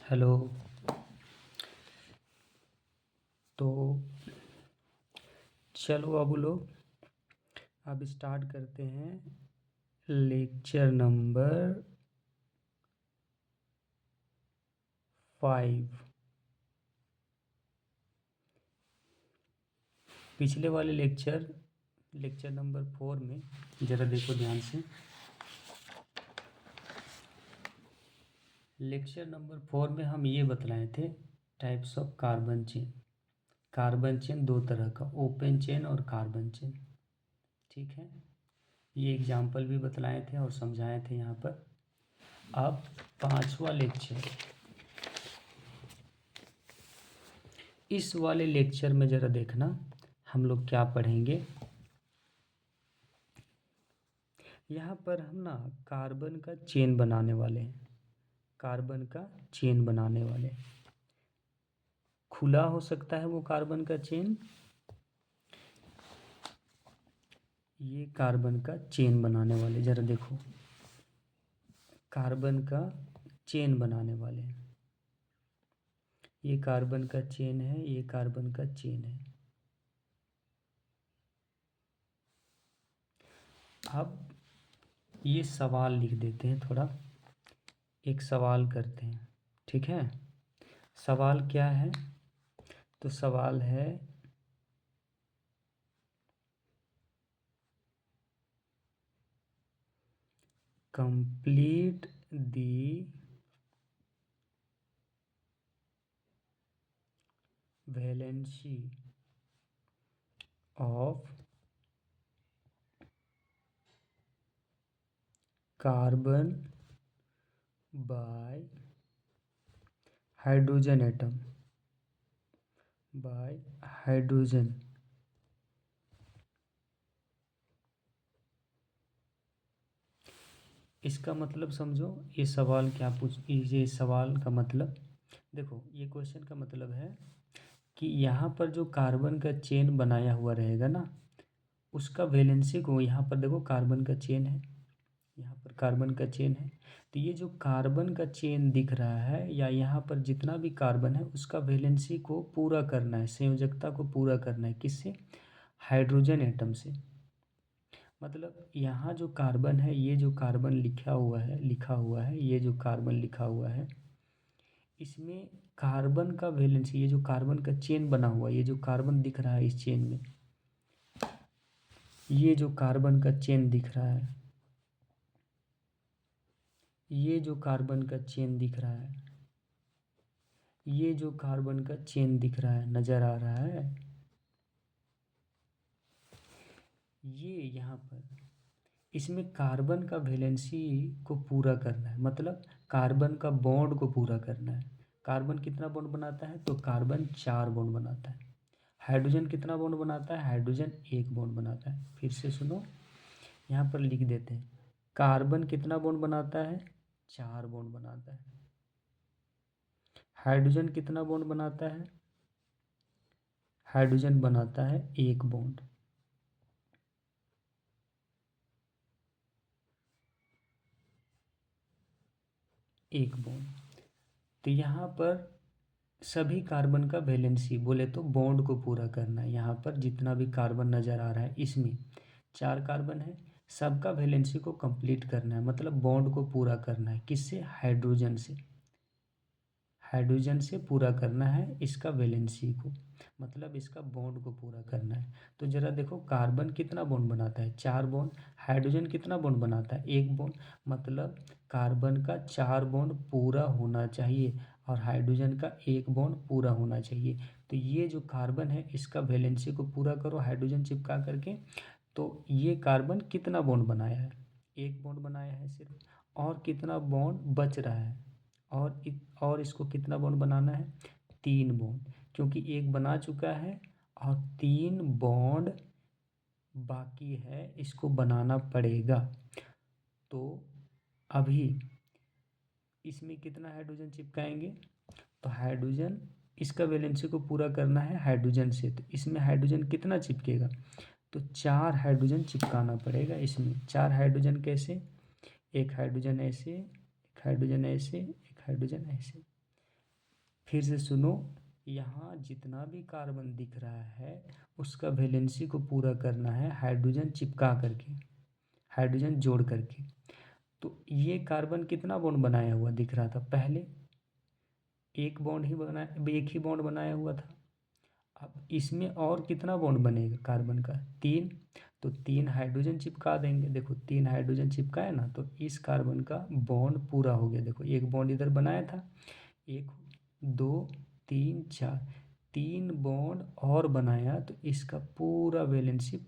Hello. तो चलो अब लोग अब स्टार्ट करते हैं लेक्चर नंबर 5। पिछले वाले लेक्चर नंबर 4 में ज़रा देखो ध्यान से। लेक्चर नंबर 4 में हम ये बतलाए थे types of carbon chain. Carbon chain दो तरह का, ओपन चेन और कार्बन चेन। ठीक है, ये एग्जाम्पल भी बतलाए थे और समझाए थे यहाँ पर। अब 5वां लेक्चर, इस वाले लेक्चर में ज़रा देखना हम लोग क्या पढ़ेंगे। यहाँ पर हम ना कार्बन का चेन बनाने वाले हैं। कार्बन का चेन बनाने वाले, खुला हो सकता है वो कार्बन का चेन। ये कार्बन का चेन बनाने वाले, ज़रा देखो, कार्बन का चेन बनाने वाले हैं। ये कार्बन का चेन है, ये कार्बन का चेन है। अब ये सवाल लिख देते हैं, थोड़ा एक सवाल करते हैं। ठीक है, सवाल क्या है? तो सवाल है complete the valency of carbon bye hydrogen atom, bye hydrogen. इसका मतलब समझो, ये सवाल क्या ये सवाल का मतलब देखो, ये क्वेश्चन का मतलब है कि यहाँ पर जो कार्बन का चेन बनाया हुआ रहेगा ना, उसका वैलेंसी को, यहाँ पर देखो कार्बन का चेन है, यहाँ पर कार्बन का चेन है, तो ये जो कार्बन का चेन दिख रहा है या यहाँ पर जितना भी कार्बन है उसका वैलेंसी को पूरा करना है, संयोजकता को पूरा करना है। किससे? हाइड्रोजन एटम से। मतलब यहाँ जो कार्बन है, ये जो कार्बन लिखा हुआ है, ये जो कार्बन लिखा हुआ है, इसमें कार्बन का वैलेंसी, ये जो कार्बन का चेन बना हुआ है, ये जो कार्बन दिख रहा है इस चेन में, ये जो कार्बन का चेन दिख रहा है, ये जो कार्बन का चेन दिख रहा है, ये जो कार्बन का चेन दिख रहा है, नज़र आ रहा है, ये यहाँ पर इसमें कार्बन का वैलेंसी को पूरा करना है, मतलब कार्बन का बॉन्ड को पूरा करना है। कार्बन कितना बॉन्ड बनाता है? तो कार्बन 4 बॉन्ड बनाता है। हाइड्रोजन कितना बॉन्ड बनाता है? हाइड्रोजन 1 बॉन्ड बनाता है। फिर से सुनो, यहाँ पर लिख देते हैं, कार्बन कितना बॉन्ड बनाता है? 4 बॉन्ड बनाता है। हाइड्रोजन कितना बॉन्ड बनाता है? हाइड्रोजन बनाता है 1 बॉन्ड। एक बॉन्ड। तो यहाँ पर सभी कार्बन का वैलेंसी, बोले तो बॉन्ड को पूरा करना है। यहाँ पर जितना भी कार्बन नज़र आ रहा है, इसमें 4 कार्बन है, सबका वैलेंसी को कंप्लीट करना है, मतलब बॉन्ड को पूरा करना है। किससे? हाइड्रोजन से। हाइड्रोजन से पूरा करना है इसका वैलेंसी को, मतलब इसका बॉन्ड को पूरा करना है। तो ज़रा देखो, कार्बन कितना बॉन्ड बनाता है? 4 बॉन्ड। हाइड्रोजन कितना बॉन्ड बनाता है? 1 बॉन्ड। मतलब कार्बन का 4 बॉन्ड पूरा होना चाहिए और हाइड्रोजन का 1 बॉन्ड पूरा होना चाहिए। तो ये जो कार्बन है इसका वैलेंसी को पूरा करो हाइड्रोजन चिपका करके। तो ये कार्बन कितना बॉन्ड बनाया है? 1 बॉन्ड बनाया है सिर्फ। और कितना बॉन्ड बच रहा है? और इसको कितना बॉन्ड बनाना है? 3 बॉन्ड, क्योंकि 1 बना चुका है और 3 बॉन्ड बाकी है, इसको बनाना पड़ेगा। तो अभी इसमें कितना हाइड्रोजन चिपकाएंगे? तो हाइड्रोजन, इसका वैलेंसी को पूरा करना है हाइड्रोजन से, तो इसमें हाइड्रोजन कितना चिपकेगा? तो 4 हाइड्रोजन चिपकाना पड़ेगा इसमें। 4 हाइड्रोजन कैसे? एक हाइड्रोजन ऐसे, एक हाइड्रोजन ऐसे, एक हाइड्रोजन ऐसे। फिर से सुनो, यहाँ जितना भी कार्बन दिख रहा है उसका वैलेंसी को पूरा करना है हाइड्रोजन चिपका करके, हाइड्रोजन जोड़ करके। तो ये कार्बन कितना बॉन्ड बनाया हुआ दिख रहा था पहले, एक बॉन्ड ही बनाया, एक ही बॉन्ड बनाया हुआ था। अब इसमें और कितना बॉन्ड बनेगा कार्बन का, 3। तो 3 हाइड्रोजन चिपका देंगे, देखो 3 हाइड्रोजन चिपकाए ना, तो इस कार्बन का बॉन्ड पूरा हो गया। देखो एक बॉन्ड इधर बनाया था, 1 2 3 4, 3 बॉन्ड और बनाया, तो इसका पूरा वैलेंसी,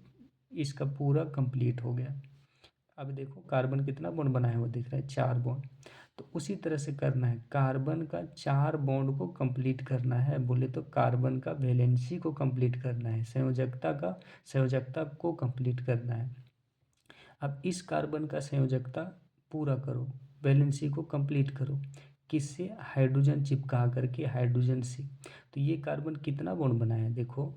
इसका पूरा कंप्लीट हो गया। अब देखो कार्बन कितना बॉन्ड बनाया हुआ दिख रहा है, 4 बॉन्ड। तो उसी तरह से करना है, कार्बन का 4 बॉन्ड को कंप्लीट करना है, बोले तो कार्बन का वैलेंसी को कंप्लीट करना है, संयोजकता को कंप्लीट करना है। अब इस कार्बन का संयोजकता पूरा करो, वैलेंसी को कंप्लीट करो, किससे, हाइड्रोजन चिपका करके, हाइड्रोजन से। तो ये कार्बन कितना बॉन्ड बनाया है, देखो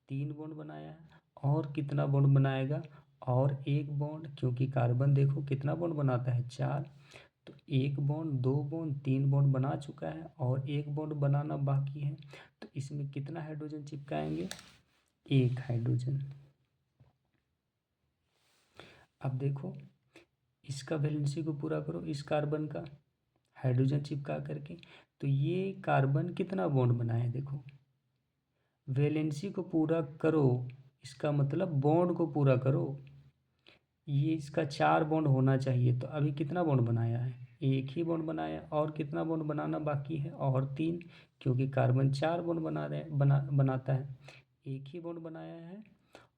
3 बॉन्ड बनाया है, और कितना बॉन्ड बनाएगा, और एक बॉन्ड, क्योंकि कार्बन देखो कितना बॉन्ड बनाता है, 4। तो 1 बॉन्ड, 2 बॉन्ड, 3 बॉन्ड बना चुका है, और एक बॉन्ड बनाना बाकी है। तो इसमें कितना हाइड्रोजन चिपकाएंगे, 1 हाइड्रोजन। अब देखो इसका वैलेंसी को पूरा करो, इस कार्बन का हाइड्रोजन चिपका करके। तो ये कार्बन कितना बॉन्ड बनाया है, देखो वैलेंसी को पूरा करो, इसका मतलब बॉन्ड को पूरा करो। ये इसका 4 बॉन्ड होना चाहिए, तो अभी कितना बॉन्ड बनाया है, एक ही बॉन्ड बनाया, और कितना बॉन्ड बनाना बाकी है, और 3, क्योंकि कार्बन 4 बॉन्ड बनाता है, एक ही बॉन्ड बनाया है,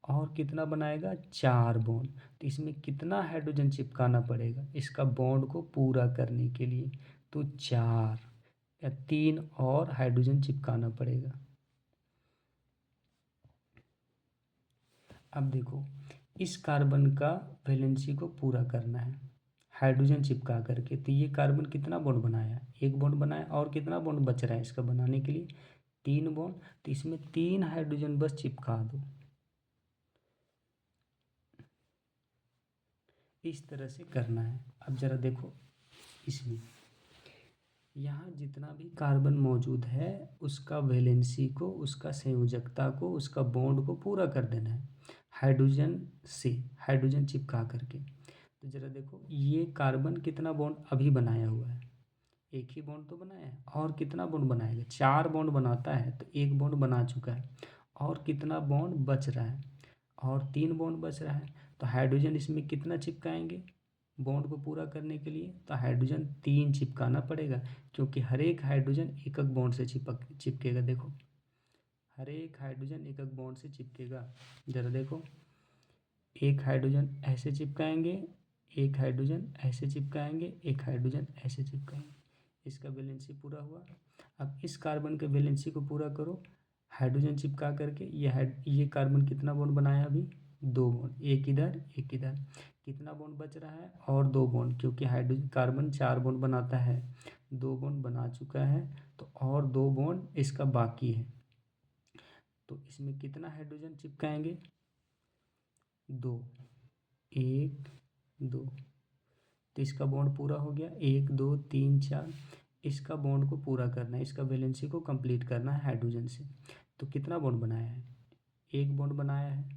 और कितना बनाएगा, 4 बॉन्ड। तो इसमें कितना हाइड्रोजन चिपकाना पड़ेगा इसका बॉन्ड को पूरा करने के लिए, तो 4 या 3 और हाइड्रोजन चिपकाना पड़ेगा। अब देखो इस कार्बन का वैलेंसी को पूरा करना है हाइड्रोजन चिपका करके। तो ये कार्बन कितना बॉन्ड बनाया, एक बॉन्ड बनाया, और कितना बॉन्ड बच रहा है इसका बनाने के लिए, 3 बॉन्ड। तो इसमें 3 हाइड्रोजन बस चिपका दो, इस तरह से करना है। अब जरा देखो इसमें, यहाँ जितना भी कार्बन मौजूद है उसका वैलेंसी को, उसका संयोजकता को, उसका बॉन्ड को पूरा कर देना है हाइड्रोजन से, हाइड्रोजन चिपका करके। तो ज़रा देखो ये कार्बन कितना बॉन्ड अभी बनाया हुआ है, एक ही बॉन्ड तो बनाया है, और कितना बॉन्ड बनाएगा, 4 बॉन्ड बनाता है, तो एक बॉन्ड बना चुका है, और कितना बॉन्ड बच रहा है, और 3 बॉन्ड बच रहा है। तो हाइड्रोजन इसमें कितना चिपकाएंगे बॉन्ड को पूरा करने के लिए, तो हाइड्रोजन 3 चिपकाना पड़ेगा, क्योंकि हर एक हाइड्रोजन एक एक बॉन्ड से चिपकेगा। देखो हर एक हाइड्रोजन एक एक बॉन्ड से चिपकेगा। ज़रा देखो एक हाइड्रोजन ऐसे चिपकाएंगे, एक हाइड्रोजन ऐसे चिपकाएंगे, एक हाइड्रोजन ऐसे चिपकाएंगे, इसका वैलेंसी पूरा हुआ। अब इस कार्बन के वैलेंसी को पूरा करो हाइड्रोजन चिपका करके। ये कार्बन कितना बॉन्ड बनाया अभी, 2 बॉन्ड, एक इधर एक इधर, कितना बॉन्ड बच रहा है, और 2 बॉन्ड, क्योंकि हाइड्रोजन कार्बन 4 बॉन्ड बनाता है, 2 बॉन्ड बना चुका है, तो और 2 बॉन्ड इसका बाकी है। तो इसमें कितना हाइड्रोजन चिपकाएंगे, 2, 1 2। तो इसका बॉन्ड पूरा हो गया, 1 2 3 4। इसका बॉन्ड को पूरा करना है, इसका वैलेंसी को कंप्लीट करना है हाइड्रोजन से। तो कितना बॉन्ड बनाया है, एक बॉन्ड बनाया है,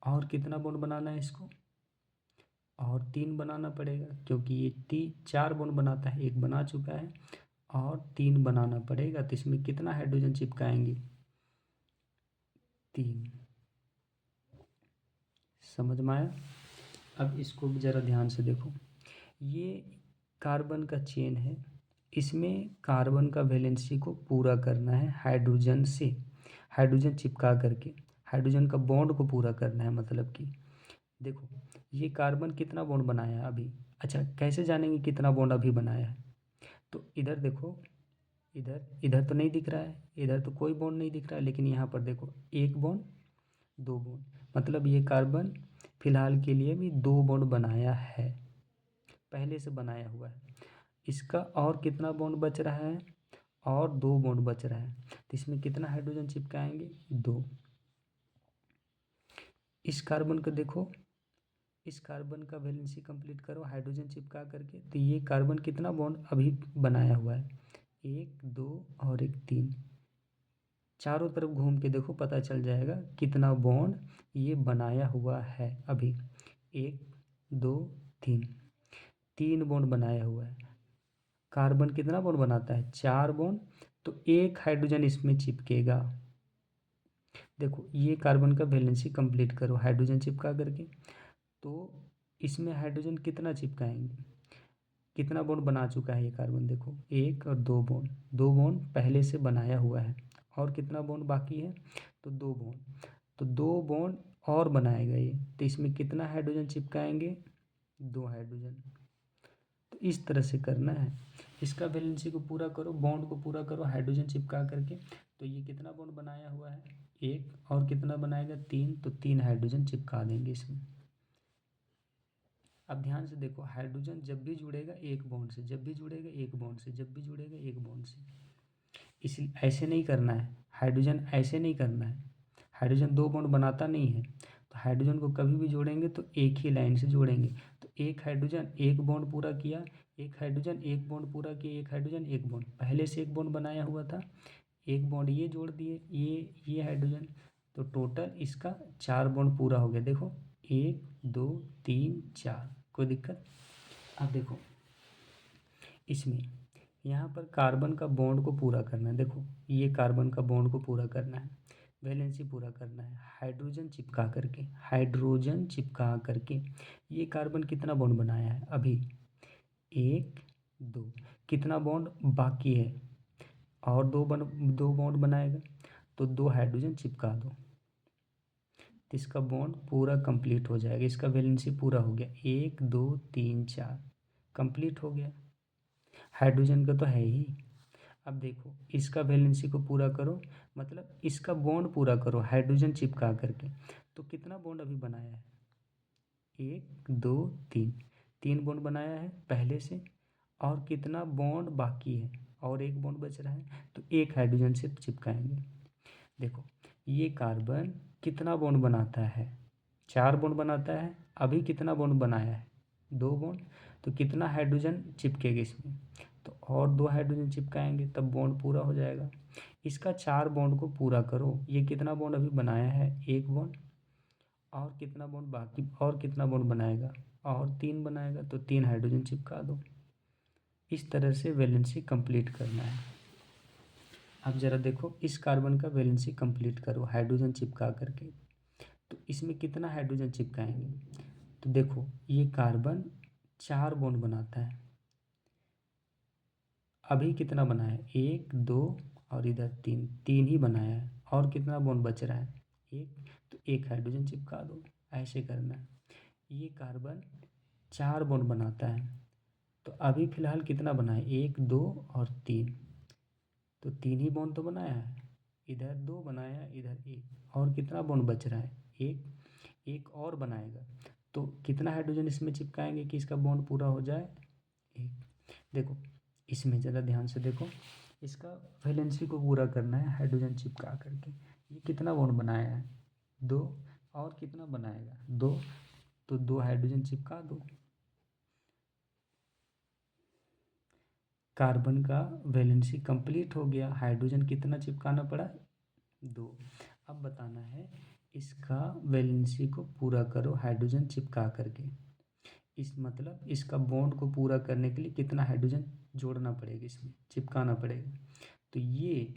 और कितना बॉन्ड बनाना है इसको, और 3 बनाना पड़ेगा, क्योंकि ये 4 बॉन्ड बनाता है, एक बना चुका है, और 3 बनाना पड़ेगा। तो इसमें कितना हाइड्रोजन चिपकाएंगे, 3। समझ में आया। अब इसको भी ज़रा ध्यान से देखो, ये कार्बन का चेन है, इसमें कार्बन का वैलेंसी को पूरा करना है हाइड्रोजन से, हाइड्रोजन चिपका करके, हाइड्रोजन का बॉन्ड को पूरा करना है। मतलब कि देखो ये कार्बन कितना बॉन्ड बनाया है अभी, अच्छा कैसे जानेंगे कितना बॉन्ड अभी बनाया है, तो इधर देखो, इधर इधर तो नहीं दिख रहा है, इधर तो कोई बॉन्ड नहीं दिख रहा है, लेकिन यहाँ पर देखो 1 बॉन्ड, 2 बॉन्ड, मतलब ये कार्बन फिलहाल के लिए भी 2 बॉन्ड बनाया है, पहले से बनाया हुआ है। इसका और कितना बॉन्ड बच रहा है, और 2 बॉन्ड बच रहा है। तो इसमें कितना हाइड्रोजन चिपकाएंगे, 2। इस कार्बन को देखो, इस कार्बन का वैलेंसी कंप्लीट करो हाइड्रोजन चिपका करके। तो ये कार्बन कितना बॉन्ड अभी बनाया हुआ है, 1 2 और एक 3, चारों तरफ घूम के देखो, पता चल जाएगा कितना बॉन्ड ये बनाया हुआ है अभी। 1 2 3, 3 बॉन्ड बनाया हुआ है। कार्बन कितना बॉन्ड बनाता है? 4 बॉन्ड। तो एक हाइड्रोजन इसमें चिपकेगा। देखो ये कार्बन का वैलेंसी कंप्लीट करो हाइड्रोजन चिपका करके। तो इसमें हाइड्रोजन कितना चिपकाएंगे? कितना बॉन्ड बना चुका है ये कार्बन? देखो 1 और 2 बॉन्ड, 2 बॉन्ड पहले से बनाया हुआ है। और कितना बॉन्ड बाकी है? तो 2 बॉन्ड। तो 2 बॉन्ड और बनाएगा ये, तो इसमें कितना हाइड्रोजन चिपकाएंगे? 2 हाइड्रोजन। तो इस तरह से करना है। इसका वैलेंसी को पूरा करो, बॉन्ड को पूरा करो हाइड्रोजन चिपका करके। तो ये कितना बॉन्ड बनाया हुआ है? 1। और कितना बनाएगा? 3। तो 3 हाइड्रोजन चिपका देंगे इसमें। अब ध्यान से देखो, हाइड्रोजन जब भी जुड़ेगा एक बॉन्ड से, जब भी जुड़ेगा एक बॉन्ड से, जब भी जुड़ेगा एक बॉन्ड से। इसलिए ऐसे नहीं करना है, हाइड्रोजन ऐसे नहीं करना है। हाइड्रोजन 2 बॉन्ड बनाता नहीं है। तो हाइड्रोजन को कभी भी जोड़ेंगे तो एक ही लाइन से जोड़ेंगे। तो एक हाइड्रोजन एक बॉन्ड पूरा किया, एक हाइड्रोजन एक बॉन्ड पूरा किया, एक हाइड्रोजन एक बॉन्ड, पहले से एक बॉन्ड बनाया हुआ था, एक बॉन्ड ये जोड़ दिए, ये हाइड्रोजन। तो टोटल इसका 4 बॉन्ड पूरा हो गया। देखो 1 2 3 4, कोई दिक्कत? अब देखो इसमें यहाँ पर कार्बन का बॉन्ड को पूरा करना है। देखो ये कार्बन का बॉन्ड को पूरा करना है, वैलेंसी पूरा करना है हाइड्रोजन चिपका करके। हाइड्रोजन चिपका करके ये कार्बन कितना बॉन्ड बनाया है अभी? 1 2। कितना बॉन्ड बाकी है? और 2 बॉन्ड बनाएगा। तो 2 हाइड्रोजन चिपका दो, तो इसका बॉन्ड पूरा कंप्लीट हो जाएगा। इसका वैलेंसी पूरा हो गया, 1 2 3 4, कंप्लीट हो गया। हाइड्रोजन का तो है ही। अब देखो इसका वैलेंसी को पूरा करो, मतलब इसका बॉन्ड पूरा करो हाइड्रोजन चिपका करके। तो कितना बॉन्ड अभी बनाया है? 1 2 3, 3 बॉन्ड बनाया है पहले से। और कितना बॉन्ड बाकी है? और एक बॉन्ड बच रहा है, तो एक हाइड्रोजन से चिपकाएंगे। देखो ये कार्बन कितना बॉन्ड बनाता है? 4 बॉन्ड बनाता है। अभी कितना बॉन्ड बनाया है? 2 बॉन्ड। तो कितना हाइड्रोजन चिपकेगा इसमें? तो और 2 हाइड्रोजन चिपकाएंगे, तब बॉन्ड पूरा हो जाएगा। इसका 4 बॉन्ड को पूरा करो। ये कितना बॉन्ड अभी बनाया है? 1 बॉन्ड। और कितना बॉन्ड बाकी, और कितना बॉन्ड बनाएगा? और 3 बनाएगा, तो 3 हाइड्रोजन चिपका दो। इस तरह से वैलेंसी कंप्लीट करना है। अब ज़रा देखो इस कार्बन का वैलेंसी कंप्लीट करो हाइड्रोजन चिपका करके। तो इसमें कितना हाइड्रोजन चिपकाएंगे? तो देखो ये कार्बन 4 बॉन्ड बनाता है। अभी कितना बनाया है? 1 2 और इधर 3, 3 ही बनाया है। और कितना बॉन्ड बच रहा है? 1। तो एक हाइड्रोजन चिपका दो। ऐसे करना है। ये कार्बन 4 बॉन्ड बनाता है। तो अभी फ़िलहाल कितना बना है? 1 2 और 3। तो 3 ही बॉन्ड तो बनाया है। इधर 2 बनाया, इधर 1। और कितना बॉन्ड बच रहा है? 1। एक और बनाएगा। तो कितना हाइड्रोजन इसमें चिपकाएंगे कि इसका बॉन्ड पूरा हो जाए? 1। देखो इसमें ज़रा ध्यान से देखो, इसका वैलेंसी को पूरा करना है हाइड्रोजन चिपका करके। ये कितना बॉन्ड बनाया है? 2। और कितना बनाएगा? 2। तो 2 हाइड्रोजन चिपका दो। कार्बन का वैलेंसी कंप्लीट हो गया। हाइड्रोजन कितना चिपकाना पड़ा? 2। अब बताना है इसका वैलेंसी को पूरा करो हाइड्रोजन चिपका करके। इस मतलब इसका बॉन्ड को पूरा करने के लिए कितना हाइड्रोजन जोड़ना पड़ेगा, इसमें चिपकाना पड़ेगा। तो ये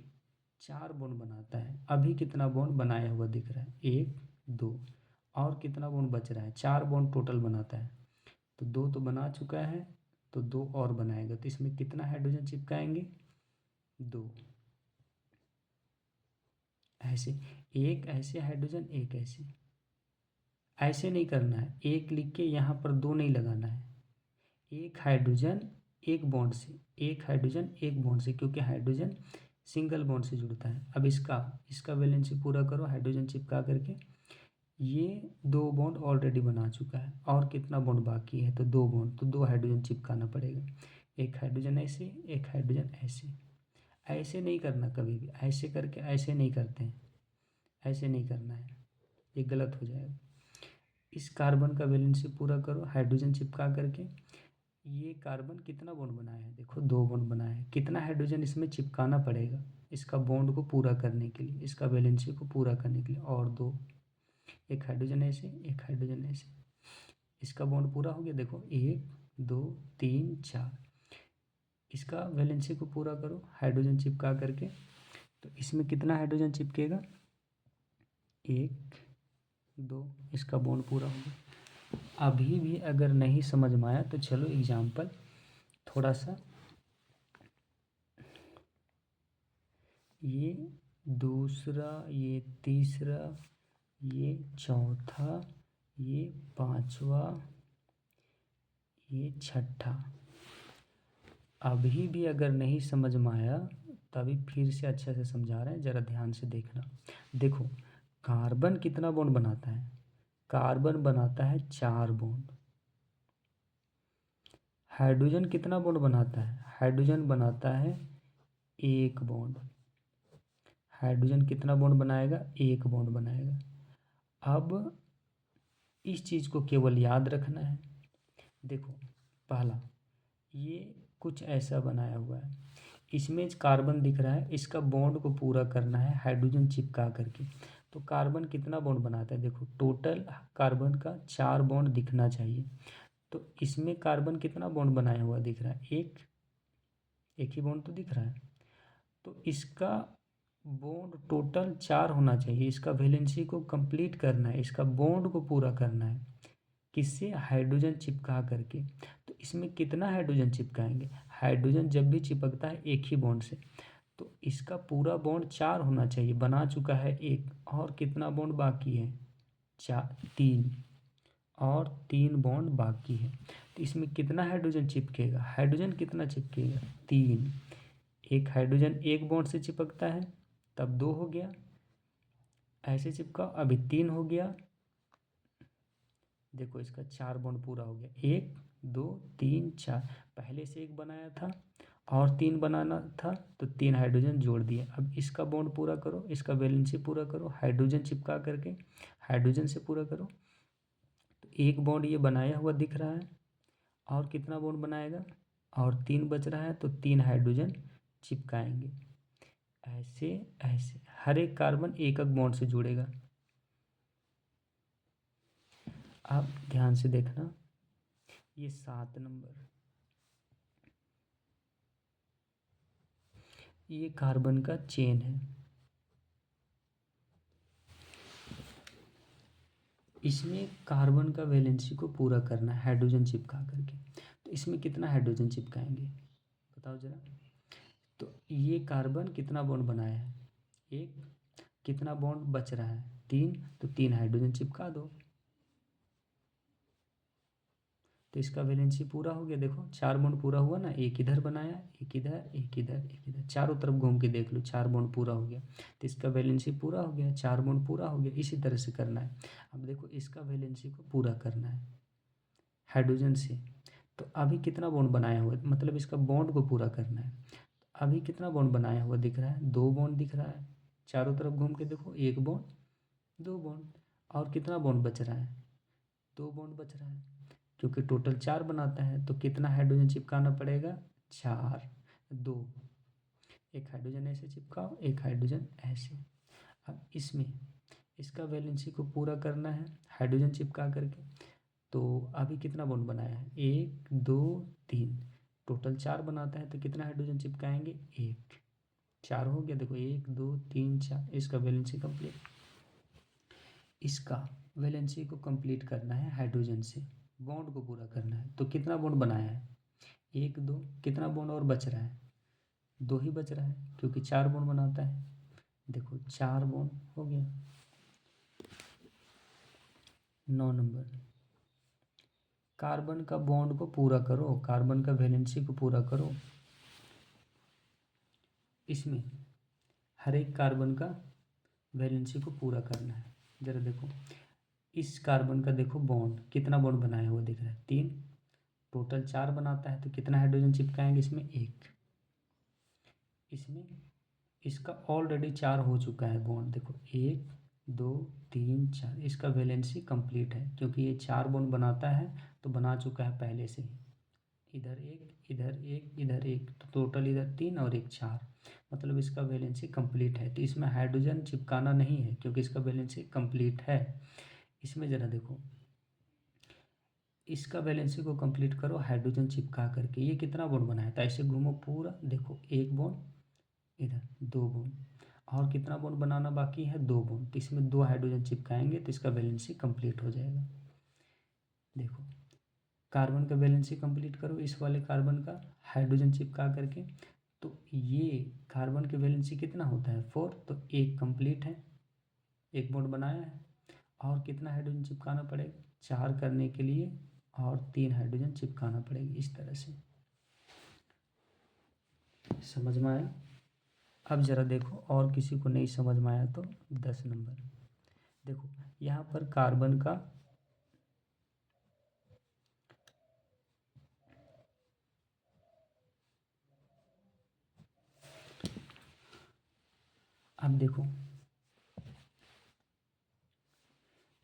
4 बॉन्ड बनाता है। अभी कितना बॉन्ड बनाया हुआ दिख रहा है? 1 2। और कितना बॉन्ड बच रहा है? 4 बॉन्ड टोटल बनाता है। तो 2 तो बना चुका है, तो 2 और बनाएगा। तो इसमें कितना हाइड्रोजन चिपकाएंगे? 2। ऐसे, एक ऐसे हाइड्रोजन, एक ऐसे। ऐसे नहीं करना है, एक लिख के यहाँ पर 2 नहीं लगाना है। एक हाइड्रोजन एक बॉन्ड से, एक हाइड्रोजन एक बॉन्ड से, क्योंकि हाइड्रोजन सिंगल बॉन्ड से जुड़ता है। अब इसका इसका वैलेंसी पूरा करो हाइड्रोजन चिपका करके। ये 2 बॉन्ड ऑलरेडी बना चुका है। और कितना बॉन्ड बाकी है? तो 2 बॉन्ड। तो 2 हाइड्रोजन चिपकाना पड़ेगा। एक हाइड्रोजन ऐसे, एक हाइड्रोजन ऐसे। ऐसे नहीं करना कभी भी, ऐसे करके ऐसे नहीं करते हैं। ऐसे नहीं करना है, ये गलत हो जाएगा। इस कार्बन का वैलेंसी पूरा करो हाइड्रोजन चिपका करके। ये कार्बन कितना बॉन्ड बनाया है, देखो 2 बॉन्ड बनाया है। कितना हाइड्रोजन इसमें चिपकाना पड़ेगा इसका बॉन्ड को पूरा करने के लिए, इसका वैलेंसी को पूरा करने के लिए, और 2, एक हाइड्रोजन ऐसे, एक हाइड्रोजन ऐसे, इसका बॉन्ड पूरा हो गया। देखो 1 2 3 4, इसका वैलेंसी को पूरा करो हाइड्रोजन चिपका करके, तो इसमें कितना हाइड्रोजन चिपकेगा, 1 2, इसका बॉन्ड पूरा हो गया। अभी भी अगर नहीं समझ में आया तो चलो एग्जाम्पल थोड़ा सा, ये दूसरा, ये तीसरा, ये चौथा, ये पांचवा, ये छठा। अभी भी अगर नहीं समझ में आया तभी फिर से अच्छे से समझा रहे हैं, ज़रा ध्यान से देखना। देखो कार्बन कितना बॉन्ड बनाता है, कार्बन बनाता है 4 बॉन्ड। हाइड्रोजन कितना बॉन्ड बनाता है, हाइड्रोजन बनाता है 1 बॉन्ड। हाइड्रोजन कितना बॉन्ड बनाएगा, 1 बॉन्ड बनाएगा। अब इस चीज़ को केवल याद रखना है। देखो पहला, ये कुछ ऐसा बनाया हुआ है, इसमें कार्बन दिख रहा है, इसका बॉन्ड को पूरा करना है हाइड्रोजन चिपका करके। तो कार्बन कितना बॉन्ड बनाता है, देखो टोटल कार्बन का 4 बॉन्ड दिखना चाहिए। तो इसमें कार्बन कितना बॉन्ड बनाया हुआ दिख रहा है, एक ही बॉन्ड तो दिख रहा है। तो इसका बॉन्ड टोटल 4 होना चाहिए, इसका वैलेंसी को कंप्लीट करना है, इसका बॉन्ड को पूरा करना है, किससे, हाइड्रोजन चिपका करके। तो इसमें कितना हाइड्रोजन चिपकाएंगे, हाइड्रोजन जब भी चिपकता है एक ही बॉन्ड से, तो इसका पूरा बॉन्ड 4 होना चाहिए, बना चुका है 1, और कितना बॉन्ड बाकी है, 3, और 3 बॉन्ड बाकी है। तो इसमें कितना हाइड्रोजन चिपकेगा, हाइड्रोजन कितना चिपकेगा, 3। एक हाइड्रोजन एक बॉन्ड से चिपकता है, तब 2 हो गया, ऐसे चिपका, अभी 3 हो गया। देखो इसका 4 बॉन्ड पूरा हो गया, 1 2 3 4, पहले से 1 बनाया था और 3 बनाना था, तो 3 हाइड्रोजन जोड़ दिए। अब इसका बॉन्ड पूरा करो, इसका वैलेंसी पूरा करो, हाइड्रोजन चिपका करके हाइड्रोजन से पूरा करो। तो 1 बॉन्ड ये बनाया हुआ दिख रहा है, और कितना बॉन्ड बनाएगा, और 3 बच रहा है, तो 3 हाइड्रोजन चिपकाएंगे। ऐसे ऐसे हर एक कार्बन एक एक बॉन्ड से जुड़ेगा। आप ध्यान से देखना, ये 7 नंबर, ये कार्बन का चेन है। इसमें कार्बन का वैलेंसी को पूरा करना है हाइड्रोजन चिपका करके। तो इसमें कितना हाइड्रोजन चिपकाएंगे, बताओ जरा। तो ये कार्बन कितना बॉन्ड बनाया है, 1, कितना बॉन्ड बच रहा है, 3, तो 3 हाइड्रोजन चिपका दो। तो इसका वैलेंसी पूरा हो गया, देखो 4 बॉन्ड पूरा हुआ ना, एक इधर बनाया, एक इधर, एक इधर, एक इधर, चारों तरफ घूम के देख लो, 4 बॉन्ड पूरा हो गया। तो इसका वैलेंसी पूरा हो गया, 4 बॉन्ड पूरा हो गया, इसी तरह से करना है। अब देखो इसका वैलेंसी को पूरा करना है हाइड्रोजन से। तो अभी कितना बॉन्ड बनाया हुआ है, मतलब इसका बॉन्ड को पूरा करना है। अभी कितना बॉन्ड बनाया हुआ दिख रहा है, 2 बॉन्ड दिख रहा है, चारों तरफ घूम के देखो, 1 बॉन्ड, 2 बॉन्ड, और कितना बॉन्ड बच रहा है, 2 बॉन्ड बच रहा है, क्योंकि टोटल 4 बनाता है। तो कितना हाइड्रोजन चिपकाना पड़ेगा, 4, 2, एक हाइड्रोजन ऐसे चिपकाओ, एक हाइड्रोजन ऐसे। अब इसमें इसका वैलेंसी को पूरा करना है हाइड्रोजन चिपका करके। तो अभी कितना बॉन्ड बनाया है, 1 2 3, टोटल 4 बनाता है, तो कितना हाइड्रोजन चिपकाएंगे, 1, 4 हो गया। देखो 1 2 3 4, इसका वैलेंसी कंप्लीट। इसका वैलेंसी को कंप्लीट करना है हाइड्रोजन से, बॉन्ड को पूरा करना है। तो कितना बॉन्ड बनाया है, 1 2, कितना बॉन्ड और बच रहा है, 2 ही बच रहा है, क्योंकि 4 बॉन्ड बनाता है। देखो 4 बॉन्ड हो गया। 9 नंबर, कार्बन का बॉन्ड को पूरा करो, कार्बन का वैलेंसी को पूरा करो। इसमें हर एक कार्बन का वैलेंसी को पूरा करना है। जरा देखो इस कार्बन का, देखो बॉन्ड कितना बॉन्ड बनाया हुआ दिख रहा है, 3, टोटल 4 बनाता है, तो कितना हाइड्रोजन चिपकाएंगे इसमें, 1। इसमें इसका ऑलरेडी 4 हो चुका है बॉन्ड, देखो 1 2 3 4, इसका वैलेंसी कंप्लीट है, क्योंकि ये 4 बॉन्ड बनाता है, तो बना चुका है पहले से ही, इधर एक, इधर एक, इधर एक, तो टोटल इधर 3 और एक 4। मतलब इसका वैलेंसी कंप्लीट है। तो इसमें हाइड्रोजन चिपकाना नहीं है क्योंकि इसका वैलेंसी कंप्लीट है। इसमें ज़रा देखो, इसका वैलेंसी को कंप्लीट करो हाइड्रोजन चिपका करके। ये कितना बॉन्ड बनाया था, ऐसे घूमो पूरा, देखो एक बॉन्ड, इधर 2 बॉन्ड, और कितना बॉन्ड बनाना बाकी है, 2 बॉन्ड। तो इसमें 2 हाइड्रोजन चिपकाएंगे तो इसका वैलेंसी कंप्लीट हो जाएगा। देखो, कार्बन का वैलेंसी कंप्लीट करो इस वाले कार्बन का हाइड्रोजन चिपका करके। तो ये कार्बन की वैलेंसी कितना होता है, 4। तो एक कंप्लीट है, एक बॉन्ड बनाया है। और कितना हाइड्रोजन चिपकाना पड़ेगा, 4 करने के लिए, और 3 हाइड्रोजन चिपकाना पड़ेगा। इस तरह से समझ में आया। अब ज़रा देखो, और किसी को नहीं समझ में आया तो 10 नंबर देखो, यहाँ पर कार्बन का अब देखो,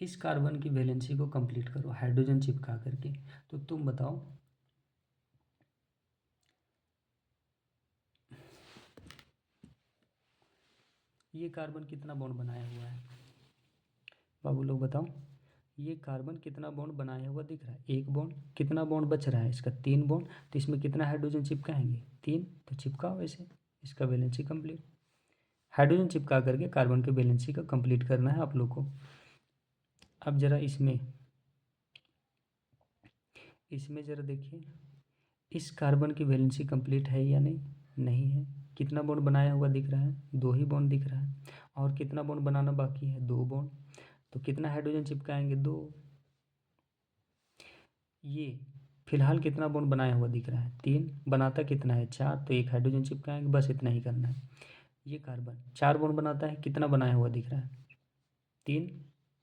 इस कार्बन की वैलेंसी को कंप्लीट करो हाइड्रोजन चिपका करके। तो तुम बताओ, ये कार्बन कितना बॉन्ड बनाया हुआ है, बाबू लोग बताओ। ये कार्बन कितना बॉन्ड बनाया हुआ दिख रहा है, एक बॉन्ड। कितना बॉन्ड बच रहा है इसका, 3 बॉन्ड। तो इसमें कितना हाइड्रोजन चिपकाएंगे, 3। तो चिपकाओ ऐसे, इसका वैलेंसी कंप्लीट। हाइड्रोजन चिपका करके कार्बन के वैलेंसी का कंप्लीट करना है आप लोग को। अब जरा इसमें जरा देखिए, इस कार्बन की वैलेंसी कंप्लीट है या नहीं, नहीं है। कितना बॉन्ड बनाया हुआ दिख रहा है, 2 ही बॉन्ड दिख रहा है। और कितना बॉन्ड बनाना बाकी है, 2 बॉन्ड। तो कितना हाइड्रोजन चिपकाएंगे, 2। ये फिलहाल कितना बॉन्ड बनाया हुआ दिख रहा है, 3। बनाता कितना है, 4। तो एक हाइड्रोजन चिपकाएंगे, बस इतना ही करना है। ये कार्बन 4 बॉन्ड बनाता है, कितना बनाया हुआ दिख रहा है, 3।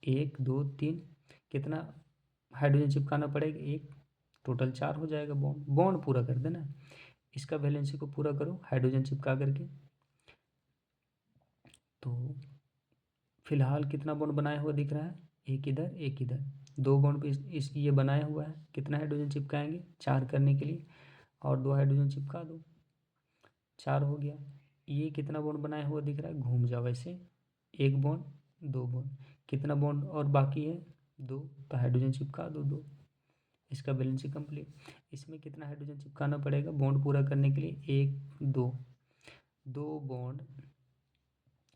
1 2 3, कितना हाइड्रोजन चिपकाना पड़ेगा, 1। टोटल 4 हो जाएगा बॉन्ड। बॉन्ड पूरा कर देना, इसका वैलेंसी को पूरा करो हाइड्रोजन चिपका करके। तो फिलहाल कितना बॉन्ड बनाया हुआ दिख रहा है, एक इधर एक इधर, 2 बॉन्ड पे इस ये बनाया हुआ है। कितना हाइड्रोजन चिपकाएंगे, 4 करने के लिए, और 2 हाइड्रोजन चिपका दो, 4 हो गया। ये कितना बॉन्ड बनाया हुआ दिख रहा है, घूम जाओ ऐसे, 1 बॉन्ड 2 बॉन्ड, कितना बॉन्ड और बाकी है, 2। तो हाइड्रोजन चिपका दो, 2। इसका बैलेंसिंग कंप्लीट। इसमें कितना हाइड्रोजन चिपकाना पड़ेगा बॉन्ड पूरा करने के लिए, 1 2, 2 बॉन्ड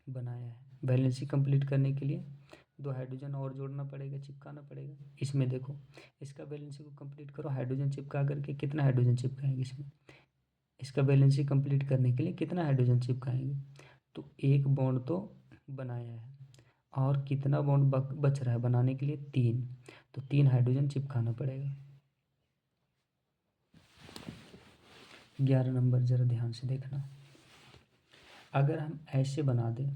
बनाया है। बैलेंसिंग कंप्लीट करने के लिए 2 हाइड्रोजन और जोड़ना पड़ेगा, चिपकाना पड़ेगा। इसमें देखो, इसका बैलेंसिंग को कंप्लीट करो हाइड्रोजन चिपका करके। कितना हाइड्रोजन चिपकाएंगे इसमें, इसका बैलेंसिंग कंप्लीट करने के लिए कितना हाइड्रोजन चिपकाएंगे। तो 1 बॉन्ड तो बनाया है, और कितना बॉन्ड बच रहा है बनाने के लिए, 3। तो 3 हाइड्रोजन चिपकाना पड़ेगा। 11 नंबर ज़रा ध्यान से देखना, अगर हम ऐसे बना दें,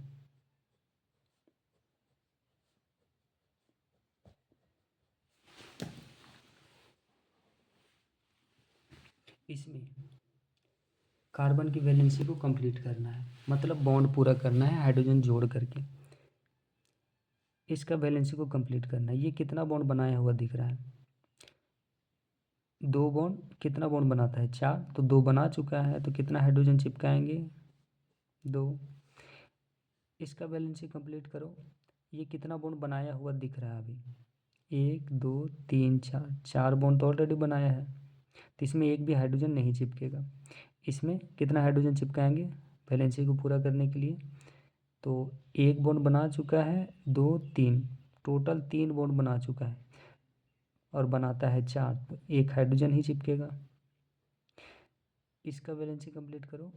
इसमें कार्बन की वैलेंसी को कंप्लीट करना है, मतलब बॉन्ड पूरा करना है हाइड्रोजन जोड़ करके। इसका वैलेंसी को कंप्लीट करना है। ये कितना बॉन्ड बनाया हुआ दिख रहा है, 2 बॉन्ड। कितना बॉन्ड बनाता है, 4। तो 2 बना चुका है, तो कितना हाइड्रोजन चिपकाएंगे, 2। इसका बैलेंसिंग कंप्लीट करो। ये कितना बॉन्ड बनाया हुआ दिख रहा है अभी, 1 2 3 4, 4 बॉन्ड तो ऑलरेडी बनाया है। तो इसमें एक भी हाइड्रोजन नहीं चिपकेगा। इसमें कितना हाइड्रोजन चिपकाएंगे बैलेंसिंग को पूरा करने के लिए, तो 1 बॉन्ड बना चुका है, 2 3, टोटल 3 बॉन्ड बना चुका है, और बनाता है 4। तो एक हाइड्रोजन ही चिपकेगा। इसका बैलेंसिंग कंप्लीट करो।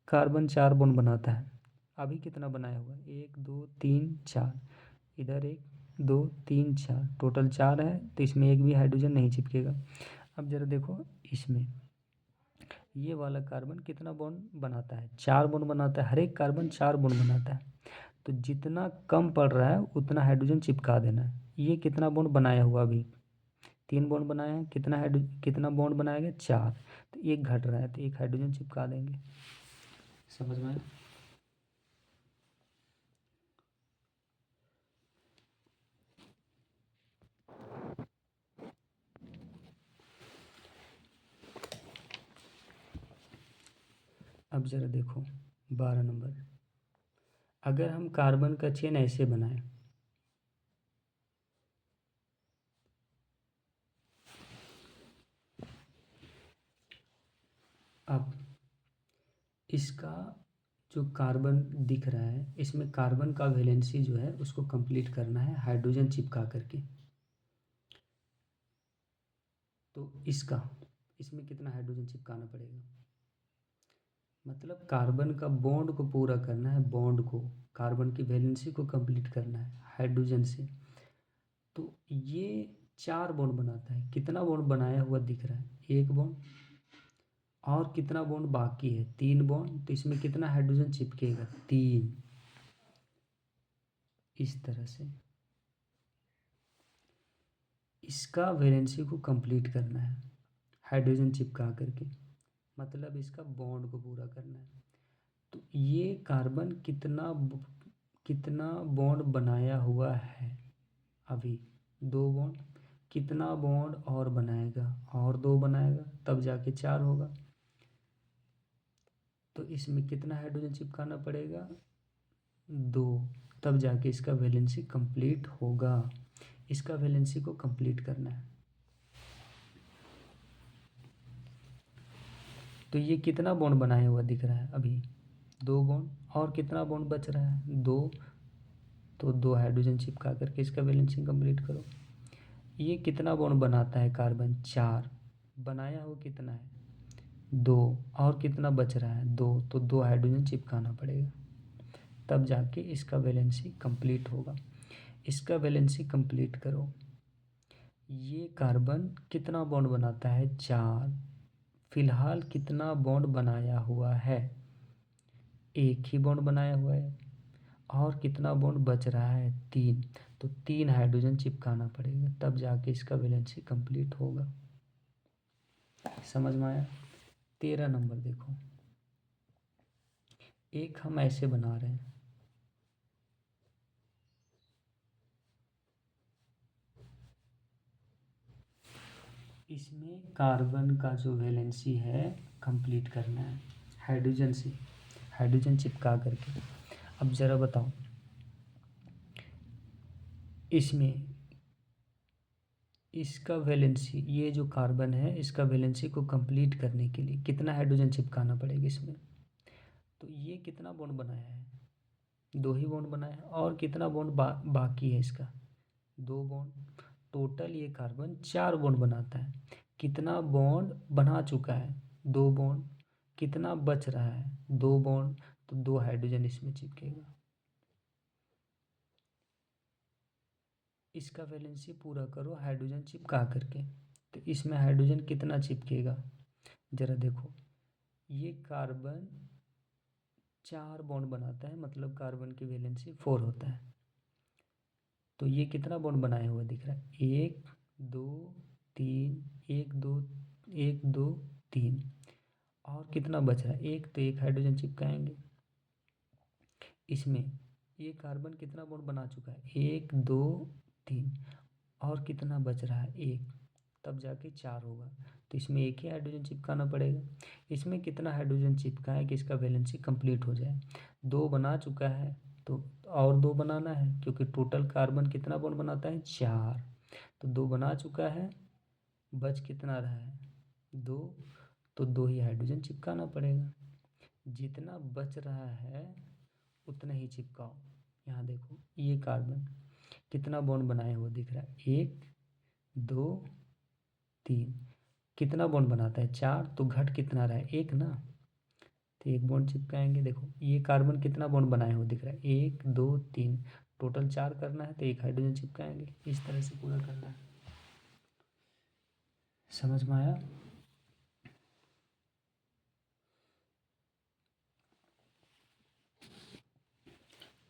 कार्बन 4 बॉन्ड बनाता है, अभी कितना बनाया हुआ है, 1 2 3 4, इधर 1 2 3 4, टोटल 4 है। तो इसमें एक भी हाइड्रोजन नहीं चिपकेगा। अब ज़रा देखो, इसमें ये वाला कार्बन कितना बॉन्ड बनाता है, 4 बॉन्ड बनाता है। हर एक कार्बन 4 बॉन्ड बनाता है। तो जितना कम पड़ रहा है उतना हाइड्रोजन चिपका देना है। ये कितना बॉन्ड बनाया हुआ अभी, 3 बॉन्ड बनाया है। कितना बॉन्ड बनाया गया, 4। तो एक घट रहा है, तो एक हाइड्रोजन चिपका देंगे। समझ में आया। अब ज़रा देखो 12 नंबर, अगर हम कार्बन का चेन ऐसे बनाएं, अब इसका जो कार्बन दिख रहा है इसमें कार्बन का वैलेंसी जो है उसको कंप्लीट करना है हाइड्रोजन चिपका करके। तो इसमें कितना हाइड्रोजन चिपकाना पड़ेगा, मतलब कार्बन का बॉन्ड को पूरा करना है, बॉन्ड को, कार्बन की वैलेंसी को कंप्लीट करना है हाइड्रोजन से। तो ये 4 बॉन्ड बनाता है, कितना बॉन्ड बनाया हुआ दिख रहा है, 1 बॉन्ड, और कितना बॉन्ड बाकी है, 3 बॉन्ड। तो इसमें कितना हाइड्रोजन चिपकेगा, 3। इस तरह से इसका वैलेंसी को कंप्लीट करना है हाइड्रोजन चिपका करके, मतलब इसका बॉन्ड को पूरा करना है। तो ये कार्बन कितना बॉन्ड बनाया हुआ है, अभी 2 बॉन्ड, कितना बॉन्ड और बनाएगा, और 2 बनाएगा, तब जाके 4 होगा। तो इसमें कितना हाइड्रोजन चिपकाना पड़ेगा, 2, तब जाके इसका वैलेंसी कंप्लीट होगा। इसका वैलेंसी को कंप्लीट करना है। तो ये कितना बॉन्ड बनाया हुआ दिख रहा है अभी, 2 बॉन्ड, और कितना बॉन्ड बच रहा है, 2। तो 2 हाइड्रोजन चिपका करके इसका वैलेंसी कंप्लीट करो। ये कितना बॉन्ड बनाता है कार्बन, 4, बनाया हुआ कितना है, 2, और कितना बच रहा है, 2। तो 2 हाइड्रोजन चिपकाना पड़ेगा, तब जाके इसका वैलेंसी कंप्लीट होगा। इसका वैलेंसी कंप्लीट करो। ये कार्बन कितना बॉन्ड बनाता है, 4, फिलहाल कितना बॉन्ड बनाया हुआ है, 1 ही बॉन्ड बनाया हुआ है, और कितना बॉन्ड बच रहा है, 3। तो 3 हाइड्रोजन चिपकाना पड़ेगा, तब जाके इसका वैलेंसी कंप्लीट होगा। समझ में आया। 13 नंबर देखो, एक हम ऐसे बना रहे हैं, इसमें कार्बन का जो वैलेंसी है कंप्लीट करना है हाइड्रोजन से, हाइड्रोजन चिपका करके। अब ज़रा बताओ, इसमें इसका वैलेंसी, ये जो कार्बन है इसका वैलेंसी को कंप्लीट करने के लिए कितना हाइड्रोजन चिपकाना पड़ेगा इसमें। तो ये कितना बॉन्ड बनाया है, 2 ही बॉन्ड बनाया है, और कितना बॉन्ड बाकी है इसका, 2 बॉन्ड। टोटल ये कार्बन 4 बॉन्ड बनाता है, कितना बॉन्ड बना चुका है, 2 बॉन्ड, कितना बच रहा है, 2 बॉन्ड। तो 2 हाइड्रोजन इसमें चिपकेगा। इसका वैलेंसी पूरा करो हाइड्रोजन चिपका करके। तो इसमें हाइड्रोजन कितना चिपकेगा, ज़रा देखो, ये कार्बन 4 बॉन्ड बनाता है, मतलब कार्बन की वैलेंसी 4 होता है। तो ये कितना बॉन्ड बनाया हुआ दिख रहा है, 1 2 3, 1 2 1 2 3, और कितना बच रहा है, 1। तो 1 हाइड्रोजन चिपकाएंगे इसमें। ये कार्बन कितना बॉन्ड बना चुका है, 1 2 3, और कितना बच रहा है, 1, तब जाके 4 होगा। तो इसमें 1 ही हाइड्रोजन चिपकाना पड़ेगा। इसमें कितना हाइड्रोजन चिपकाएं कि इसका वैलेंसी कंप्लीट हो जाए, 2 बना चुका है, तो और 2 बनाना है, क्योंकि टोटल कार्बन कितना बॉन्ड बनाता है, 4। तो 2 बना चुका है, बच कितना रहा है, 2। तो 2 ही हाइड्रोजन चिपकाना पड़ेगा। जितना बच रहा है उतना ही चिपकाओ। यहाँ देखो, ये कार्बन कितना बॉन्ड बनाया हुआ दिख रहा है, 1 2 3, कितना बॉन्ड बनाता है, 4। तो घट कितना रहा है, 1 ना। तो 1 बॉन्ड चिपकाएंगे। देखो ये कार्बन कितना बॉन्ड बनाया हुआ दिख रहा है, 1 2 3, टोटल 4 करना है, तो 1 हाइड्रोजन चिपकाएंगे। इस तरह से पूरा करना है। समझ में आया।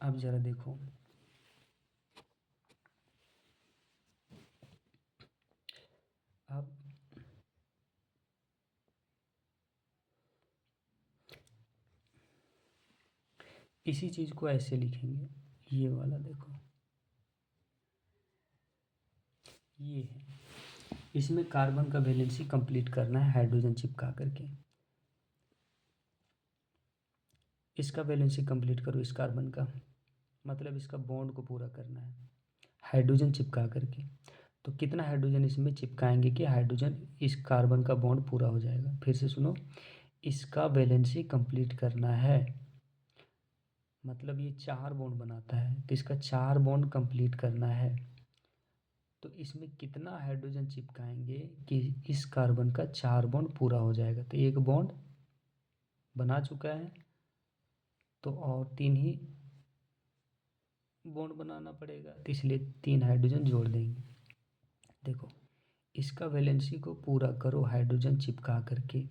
अब ज़रा देखो, अब इसी चीज़ को ऐसे लिखेंगे, ये वाला देखो, ये है, इसमें कार्बन का वैलेंसी कंप्लीट करना है हाइड्रोजन चिपका करके। इसका वैलेंसी कंप्लीट करो इस कार्बन का, मतलब इसका बॉन्ड को पूरा करना है हाइड्रोजन चिपका करके। तो कितना हाइड्रोजन इसमें चिपकाएंगे कि हाइड्रोजन इस कार्बन का बॉन्ड पूरा हो जाएगा। फिर से सुनो, इसका वैलेंसी कंप्लीट करना है, मतलब ये 4 बॉन्ड बनाता है तो इसका 4 बॉन्ड कंप्लीट करना है। तो इसमें कितना हाइड्रोजन चिपकाएंगे कि इस कार्बन का 4 बॉन्ड पूरा हो जाएगा। तो एक बॉन्ड बना चुका है तो और 3 ही बॉन्ड बनाना पड़ेगा, तो इसलिए 3 हाइड्रोजन जोड़ देंगे। देखो इसका वैलेंसी को पूरा करो हाइड्रोजन चिपका करके।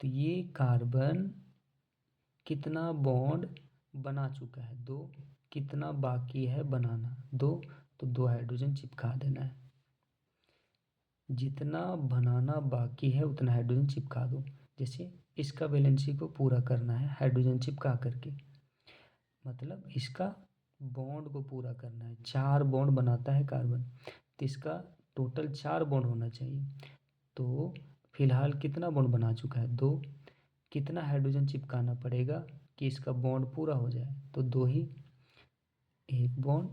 तो ये कार्बन कितना बॉन्ड बना चुका है 2, कितना बाकी है बनाना 2, तो 2 हाइड्रोजन चिपका देना है। जितना बनाना बाकी है उतना हाइड्रोजन चिपका दो। जैसे इसका वैलेंसी को पूरा करना है हाइड्रोजन चिपका करके, मतलब इसका बॉन्ड को पूरा करना है। 4 बॉन्ड बनाता है कार्बन, तो इसका टोटल 4 बॉन्ड होना चाहिए। तो फिलहाल कितना बॉन्ड बना चुका है 2, कितना हाइड्रोजन चिपकाना पड़ेगा कि इसका बॉन्ड पूरा हो जाए, तो 2 ही, एक बॉन्ड।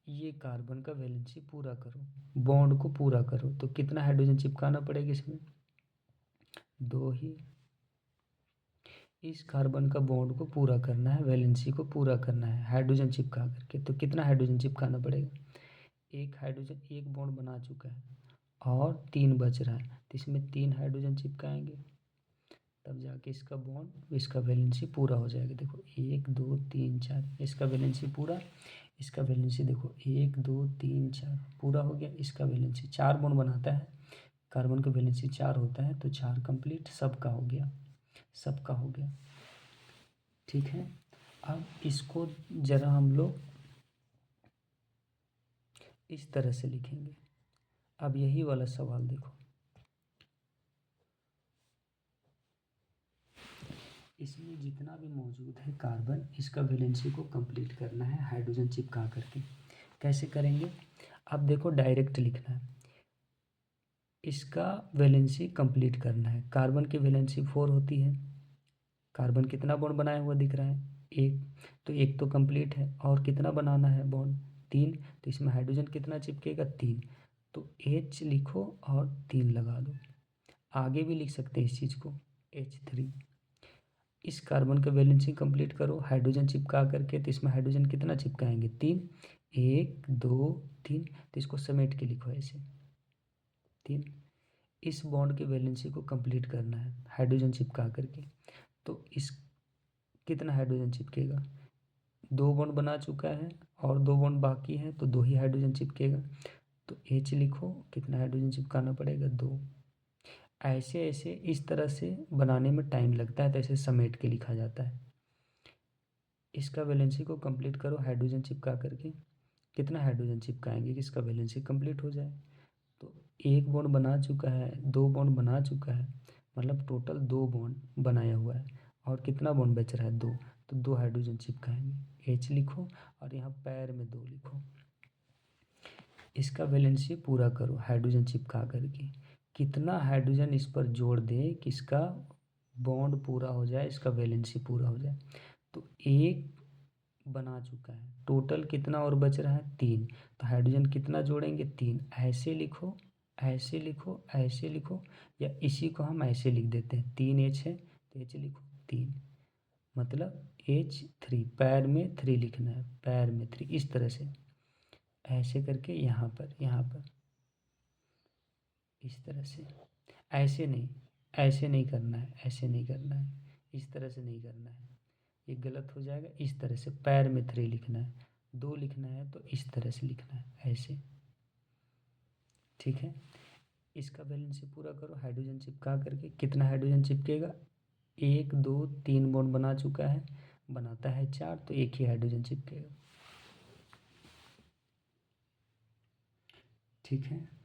ये कार्बन का वैलेंसी पूरा करो, बॉन्ड को पूरा करो। तो कितना हाइड्रोजन चिपकाना पड़ेगा इसमें 2 ही। इस कार्बन का बॉन्ड को पूरा करना है, वैलेंसी को पूरा करना है हाइड्रोजन चिपका करके। तो कितना हाइड्रोजन चिपकाना पड़ेगा, एक हाइड्रोजन एक बॉन्ड बना चुका है और 3 बच रहा है, तो इसमें 3 हाइड्रोजन चिपकाएंगे तब जाके इसका बॉन्ड, इसका वैलेंसी पूरा हो जाएगा। देखो 1 2 3 4, इसका वैलेंसी पूरा, इसका वैलेंसी देखो 1 2 3 4 पूरा हो गया। इसका वैलेंसी 4 बॉन्ड बनाता है कार्बन का, वैलेंसी 4 होता है तो 4 कंप्लीट, सबका हो गया, सबका हो गया। ठीक है, अब इसको जरा हम लोग इस तरह से लिखेंगे। अब यही वाला सवाल देखो, इसमें जितना भी मौजूद है कार्बन, इसका वैलेंसी को कंप्लीट करना है हाइड्रोजन चिपका करके। कैसे करेंगे, अब देखो डायरेक्ट लिखना है। इसका वैलेंसी कंप्लीट करना है, कार्बन की वैलेंसी 4 होती है, कार्बन कितना बॉन्ड बनाया हुआ दिख रहा है 1, तो 1 तो कंप्लीट है, और कितना बनाना है बॉन्ड 3, तो इसमें हाइड्रोजन कितना चिपकेगा 3, तो H लिखो और 3 लगा दो। आगे भी लिख सकते हैं इस चीज़ को H3। इस कार्बन का वैलेंसी कंप्लीट करो हाइड्रोजन चिपका करके, तो इसमें हाइड्रोजन कितना चिपकाएंगे 3, 1 2 3, तो इसको समेट के लिखो ऐसे 3। इस बॉन्ड के वैलेंसी को कंप्लीट करना है हाइड्रोजन चिपका करके, तो इस कितना हाइड्रोजन चिपकेगा 2 बॉन्ड बना चुका है और 2 बॉन्ड बाकी है, तो 2 ही हाइड्रोजन चिपकेगा। तो H लिखो, कितना हाइड्रोजन चिपकाना पड़ेगा 2। ऐसे ऐसे इस तरह से बनाने में टाइम लगता है, तो ऐसे समेट के लिखा जाता है। इसका वैलेंसी को कंप्लीट करो हाइड्रोजन चिपका करके, कितना हाइड्रोजन चिपकाएंगे कि इसका वैलेंसी कंप्लीट हो जाए। तो 1 बॉन्ड बना चुका है, 2 बॉन्ड बना चुका है, मतलब टोटल 2 बॉन्ड बनाया हुआ है, और कितना बॉन्ड बच रहा है 2, तो 2 हाइड्रोजन चिपकाएंगे। H लिखो और यहाँ पैर में 2 लिखो। इसका वैलेंसी पूरा करो हाइड्रोजन चिपका करके, कितना हाइड्रोजन इस पर जोड़ दें कि इसका बॉन्ड पूरा हो जाए, इसका वैलेंसी पूरा हो जाए। तो 1 बना चुका है, टोटल कितना और बच रहा है 3, तो हाइड्रोजन कितना जोड़ेंगे 3। ऐसे लिखो, ऐसे लिखो, ऐसे लिखो, या इसी को हम ऐसे लिख देते हैं 3H है तो H लिखो 3, मतलब H3, पैर में 3 लिखना है, पैर में 3, इस तरह से ऐसे करके यहाँ पर, यहाँ पर इस तरह से। ऐसे नहीं, ऐसे नहीं करना है, ऐसे नहीं करना है, इस तरह से नहीं करना है, ये गलत हो जाएगा। इस तरह से पैर में 3 लिखना है, 2 लिखना है तो इस तरह से लिखना है ऐसे। ठीक है, इसका बैलेंस पूरा करो हाइड्रोजन चिपका करके, कितना हाइड्रोजन चिपकेगा 1 2 3 बॉन्ड बना चुका है, बनाता है 4, तो 1 ही हाइड्रोजन चिपकेगा। ठीक है।